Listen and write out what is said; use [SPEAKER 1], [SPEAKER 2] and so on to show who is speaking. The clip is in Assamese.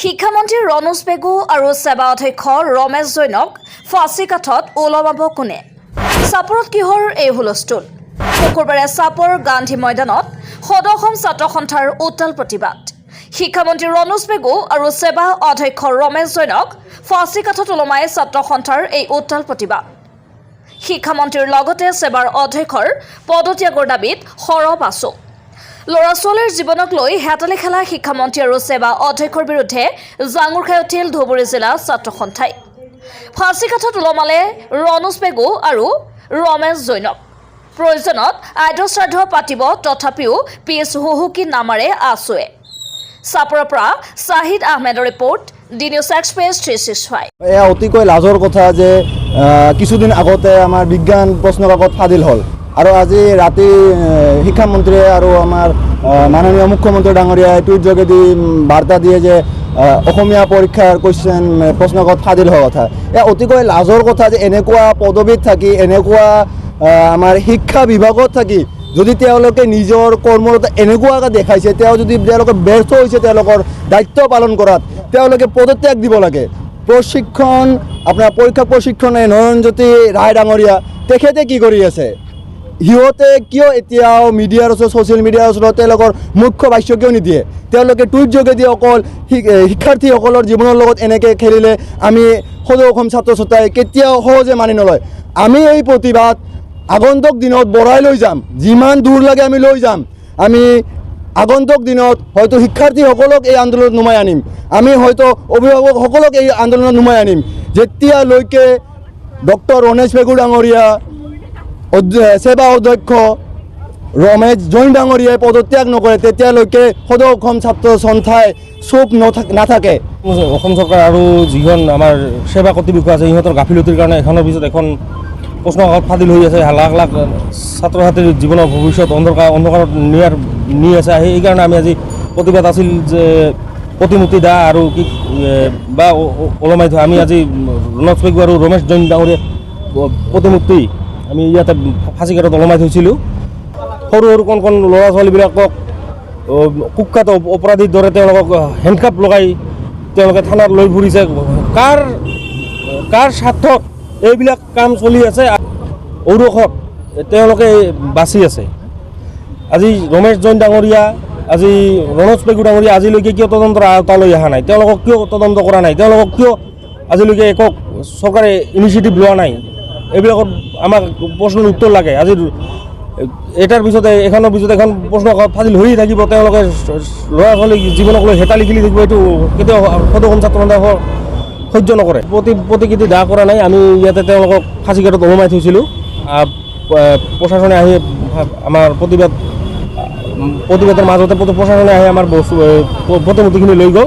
[SPEAKER 1] শিক্ষামন্ত্ৰী ৰণোজ পেগু আৰু সেৱা অধ্যক্ষ ৰমেশ জৈনক ফাঁচী কাঠত ওলমাব কোনে? চাপৰত কিহৰ এই হুলস্থুল? শুকুৰবাৰে চাপৰ গান্ধী ময়দানত সদৌ ছাত্ৰ সন্থাৰ উত্তাল প্ৰতিবাদ। শিক্ষামন্ত্ৰী ৰণোজ পেগু আৰু সেৱা অধ্যক্ষ ৰমেশ জৈনক ফাঁচী কাঠত ওলমাই ছাত্ৰ সন্থাৰ এই উত্তাল প্ৰতিবাদ। শিক্ষামন্ত্ৰীৰ লগতে সেৱাৰ অধ্যক্ষৰ পদত্যাগৰ দাবীত সৰব আছো। ল'ৰা ছোৱালীৰ জীৱনক লৈ হেতালি খেলা শিক্ষামন্ত্ৰী আৰু সেৱা অধ্যক্ষৰ বিৰুদ্ধে জাঙুৰ খাই উঠিল ধুবুৰী জিলা ছাত্ৰ সন্থাই। ফাঁচী কাঠত ওলমালে ৰণোজ পেগু আৰু ৰমেশ জৈনক। প্ৰয়োজনত আদ্যশ্ৰাদ্ধ পাতিব, তথাপিও পিছ হুহুকি নামাৰে আছুৱে। চাপৰৰ পৰা শ্বাহিদ আহমেদৰ ৰিপৰ্ট, ডি নিউজ এক্সপ্ৰেছ 365।
[SPEAKER 2] এয়া অতিকৈ লাজৰ কথা যে কিছুদিন আগতে আমাৰ বিজ্ঞান প্ৰশ্নকাকত ফাদিল হ'ল আৰু আজি ৰাতি শিক্ষামন্ত্ৰীয়ে আৰু আমাৰ মাননীয় মুখ্যমন্ত্ৰী ডাঙৰীয়াই টুইট যোগেদি বাৰ্তা দিয়ে যে অসমীয়া পৰীক্ষাৰ কুৱেশ্যন প্ৰশ্নকাকত ফাদিল হোৱা কথা। এয়া অতিকৈ লাজৰ কথা যে এনেকুৱা পদবীত থাকি, এনেকুৱা আমাৰ শিক্ষা বিভাগত থাকি যদি তেওঁলোকে নিজৰ কৰ্মৰতা এনেকুৱাকৈ দেখাইছে, তেওঁলোকে ব্যৰ্থ হৈছে তেওঁলোকৰ দায়িত্ব পালন কৰাত, তেওঁলোকে পদত্যাগ দিব লাগে। প্ৰশিক্ষণ আপোনাৰ পৰীক্ষা প্ৰশিক্ষণে নয়নজ্যোতি ৰায় ডাঙৰীয়া তেখেতে কি কৰি আছে? সিহঁতে কিয় এতিয়াও মিডিয়াৰ ওচৰত, ছ'চিয়েল মিডিয়াৰ ওচৰত তেওঁলোকৰ মুখ্য ভাষ্য কিয় নিদিয়ে? তেওঁলোকে টুইট যোগেদি অকল শিক্ষাৰ্থীসকলৰ জীৱনৰ লগত এনেকৈ খেলিলে আমি সদৌ অসম ছাত্ৰ সন্থাই কেতিয়াও সহজে মানি নলয়। আমি এই প্ৰতিবাদ আগন্তুক দিনত বঢ়াই লৈ যাম, যিমান দূৰ লাগে আমি লৈ যাম। আমি আগন্তুক দিনত হয়তো শিক্ষাৰ্থীসকলক এই আন্দোলনত নুমাই আনিম, আমি হয়তো অভিভাৱকসকলক এই আন্দোলনত নুমাই আনিম। যেতিয়ালৈকে ডক্টৰ ৰণোজ পেগু ডাঙৰীয়া, সেৱা অধ্যক্ষ ৰমেশ জৈন ডাঙৰীয়াই পদত্যাগ নকৰে, তেতিয়ালৈকে সদৌ অসম ছাত্ৰ সন্থাই চুপ নাথাকে।
[SPEAKER 3] অসম চৰকাৰ আৰু যিখন আমাৰ সেৱা কৰ্তৃপক্ষ আছে, সিহঁতৰ গাফিলতিৰ কাৰণে এখনৰ পিছত এখন প্ৰশ্নকাকত ফাদিল হৈ আছে। লাখ লাখ ছাত্ৰ ছাত্ৰীৰ জীৱনৰ ভৱিষ্যত অন্ধকাৰত নি আছে। সেইকাৰণে আমি আজি প্ৰতিবাদ আছিল যে প্ৰতিমূৰ্তি দা আৰু কি বা ওলমাই থোৱা, আমি আজি ৰণোজ পেগু আৰু ৰমেশ জৈন ডাঙৰীয়া প্ৰতিমূৰ্তি আমি ইয়াতে ফাঁচী কাঠত ওলমাই থৈছিলোঁ। সৰু সৰু কণ কণ ল'ৰা ছোৱালীবিলাকক কুখ্যাত অপৰাধীৰ দৰে তেওঁলোকক হেণ্ডকাপ লগাই তেওঁলোকে থানাত লৈ ফুৰিছে। কাৰ স্বাৰ্থত এইবিলাক কাম চলি আছে? ঔৰসত তেওঁলোকে বাচি আছে। আজি ৰমেশ জৈন ডাঙৰীয়া, আজি ৰণোজ পেগু ডাঙৰীয়া আজিলৈকে কিয় তদন্তৰ আওতালৈ অহা নাই? তেওঁলোকক কিয় তদন্ত কৰা নাই? তেওঁলোকক কিয় আজিলৈকে একো চৰকাৰে ইনিচিয়েটিভ লোৱা নাই? এইবিলাকত আমাক প্ৰশ্নৰ উত্তৰ লাগে। আজি এটাৰ পিছতে এখনৰ পিছত এখন প্ৰশ্নকাকত ফাদিল হৈয়ে থাকিব। তেওঁলোকে ল'ৰা ছোৱালীক জীৱনক লৈ হেতালি খেলি থাকিব। এইটো কেতিয়াও সদৌ অসম ছাত্ৰ সন্থাই সহ্য নকৰে। প্ৰতিকৃতি দাহ কৰা নাই, আমি ইয়াতে তেওঁলোকক ফাঁচী কাঠত ওলমাই থৈছিলোঁ। প্ৰশাসনে আহি আমাৰ প্ৰতিবাদৰ মাজতে প্ৰশাসনে আহি আমাৰ প্ৰতিমূৰ্তিখিনি লৈ গ'ল।